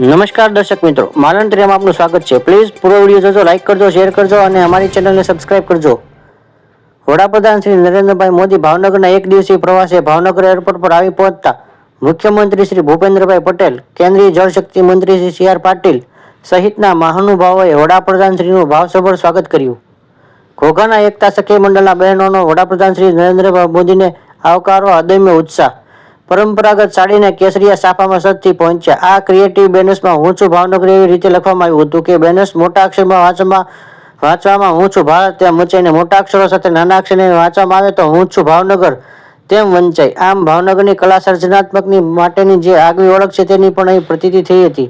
નમસ્કાર દર્શક મિત્રો, માલંત્રીમાં આપનું સ્વાગત છે. પ્લીઝ પૂરો વિડીયો જોજો, લાઈક કરજો, શેર કરજો અને અમારી ચેનલને સબસ્ક્રાઇબ કરજો. વડાપ્રધાન શ્રી નરેન્દ્રભાઈ મોદી ભાવનગરના એક દિવસીય પ્રવાસે ભાવનગર એરપોર્ટ પર આવી પહોંચતા મુખ્યમંત્રી શ્રી ભૂપેન્દ્રભાઈ પટેલ, કેન્દ્રીય જળશક્તિ મંત્રી શ્રી સી આર પાટીલ સહિતના મહાનુભાવોએ વડાપ્રધાન શ્રીનું ભાવસભર સ્વાગત કર્યું. ઘોઘાના એકતા સખી મંડળના બહેનોનો વડાપ્રધાન શ્રી નરેન્દ્રભાઈ મોદીને આવકારવા અદમ્ય ઉત્સાહ. પરંપરાગત સાડીને કેસરિયા સાફામાં સજથી પહોંચ્યા. આ ક્રિએટિવ બેનર્સમાં હું છું ભાવનગર એવી રીતે લખવામાં આવ્યું હતું કે બેનર્સ મોટા અક્ષરમાં વાંચવામાં હું છું ભારત તેમ વંચાઈને મોટા અક્ષરો સાથે નાના અક્ષરને વાંચવામાં આવે તો હું છું ભાવનગર તેમ વંચાય. આમ ભાવનગરની કલા સર્જનાત્મકની માટેની જે આગવી ઓળખ છે તેની પણ અહીં પ્રતીતિ થઈ હતી.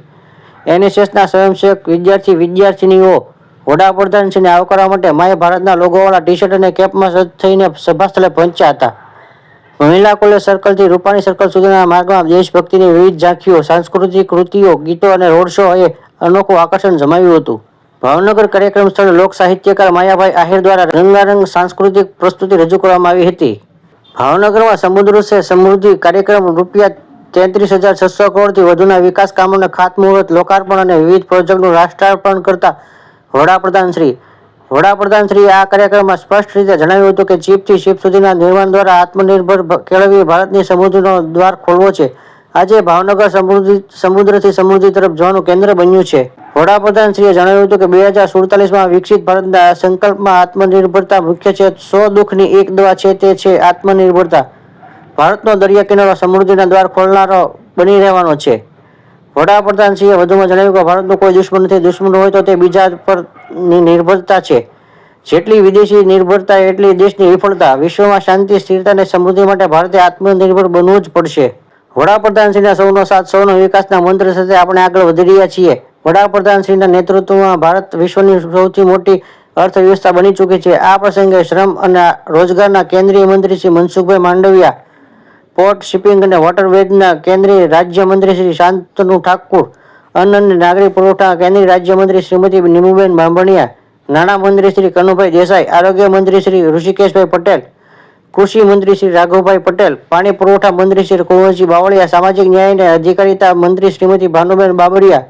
એનએસએસના સ્વયંસેવક વિદ્યાર્થીનીઓ વડાપ્રધાનશ્રીને આવકારવા માટે માય ભારતના લોગોવાળા ટી શર્ટ અને કેપમાં સજ્જ થઈને સભાસ્થળે પહોંચ્યા હતા. મહિલા કોલેજ સર્કલથી રૂપાણી સર્કલ સુધીના માર્ગમાં દેશભક્તિની વિવિધ ઝાંખીઓ, સાંસ્કૃતિક કૃતિઓ, ગીતો અને રોડ શો એ અનોખું આકર્ષણ જમાવ્યું હતું. ભાવનગર કાર્યક્રમ સ્થળે લોક સાહિત્યકાર માયાભાઈ આહિર દ્વારા રંગારંગ સાંસ્કૃતિક પ્રસ્તુતિ રજૂ કરવામાં આવી હતી. ભાવનગરમાં સમુદ્ર સે સમૃદ્ધિ કાર્યક્રમ રૂ.33,600 કરોડથી વધુના વિકાસ કામોને ખાતમુહૂર્ત, લોકાર્પણ અને વિવિધ પ્રોજેક્ટનું રાષ્ટ્રાર્પણ કરતા વડાપ્રધાનશ્રીએ આ કાર્યક્રમમાં સ્પષ્ટ રીતે જણાવ્યું હતું કે ચીપથી શિપ સુધીના નિર્માણ દ્વારા આત્મનિર્ભર કેળવવી ભારતની સમૃદ્ધિનો દ્વાર ખોલવો છે. આજે ભાવનગર સમુદ્રથી સમૃદ્ધિ તરફ જવાનું કેન્દ્ર બન્યું છે. વડાપ્રધાનશ્રીએ જણાવ્યું હતું કે 2047માં વિકસિત ભારતના સંકલ્પમાં આત્મનિર્ભરતા મુખ્ય છે. 100 દુઃખની એક દવા છે તે છે આત્મનિર્ભરતા. ભારતનો દરિયા કિનારો સમૃદ્ધિના દ્વાર ખોલનારો બની રહેવાનો છે. વડાપ્રધાનશ્રીએ વધુમાં જણાવ્યું કે ભારતનો કોઈ દુશ્મન નથી. દુશ્મન હોય તો તે બીજા પર નિર્ભરતા છે. જેટલી વિદેશી નિર્ભરતા એટલી દેશની વિફળતા. વિશ્વમાં શાંતિ, સ્થિરતા અને સમૃદ્ધિ માટે ભારતે આત્મનિર્ભર બનવું જ પડશે. વડાપ્રધાનશ્રીના સૌનો સાથ સૌનો વિકાસના મંત્ર સાથે આપણે આગળ વધી રહ્યા છીએ. વડાપ્રધાનશ્રીના નેતૃત્વમાં ભારત વિશ્વની સૌથી મોટી અર્થવ્યવસ્થા બની ચૂકી છે. આ પ્રસંગે શ્રમ અને રોજગારના કેન્દ્રીય મંત્રી શ્રી મનસુખભાઈ માંડવિયા, પોર્ટ, શિપિંગ અને વોટરવેજના કેન્દ્રીય રાજ્યમંત્રી શ્રી શાંતનુ ઠાકુર, અન્ન અને નાગરિક પુરવઠા કેન્દ્રીય રાજ્યમંત્રી શ્રીમતી નીમુબેન બાંભણિયા, નાણાં મંત્રી શ્રી કનુભાઈ દેસાઈ, આરોગ્ય મંત્રી શ્રી ઋષિકેશભાઈ પટેલ, કૃષિ મંત્રી શ્રી રાઘવભાઈ પટેલ, પાણી પુરવઠા મંત્રી શ્રી કુંવરજી બાવળિયા, સામાજિક ન્યાય અને અધિકારીતા મંત્રી શ્રીમતી ભાનુબેન બાબરિયા,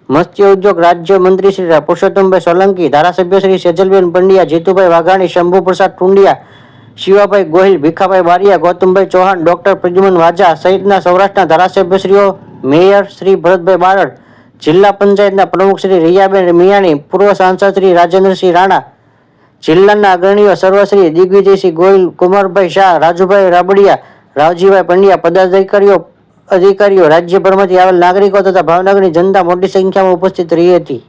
મત્સ્ય ઉદ્યોગ રાજ્ય મંત્રી શ્રી પુરુષોત્તમભાઈ સોલંકી, ધારાસભ્ય શ્રી સેજલબેન પંડ્યા, જીતુભાઈ વાઘાણી, શંભુ પ્રસાદ ટુંડિયા, શિવાભાઈ ગોહિલ, ભીખાભાઈ બારિયા, ગૌતમભાઈ ચૌહાણ, ડોક્ટર પ્રદ્યુમન વાજા સહિતના સૌરાષ્ટ્રના ધારાસભ્યશ્રીઓ, મેયર શ્રી ભરતભાઈ બારડ, જિલ્લા પંચાયતના પ્રમુખ શ્રી રિયાબેન મિયાણી, પૂર્વ સાંસદ શ્રી રાજેન્દ્રસિંહ રાણા, જિલ્લાના અગ્રણીઓ સર્વશ્રી દિગ્વિજયસિંહ ગોહિલ, કુમારભાઈ શાહ, રાજુભાઈ રાબડિયા, રાવજીભાઈ પંડ્યા, અધિકારીઓ, રાજ્યભરમાંથી આવેલ નાગરિકો તથા ભાવનગરની જનતા મોટી સંખ્યામાં ઉપસ્થિત રહી હતી.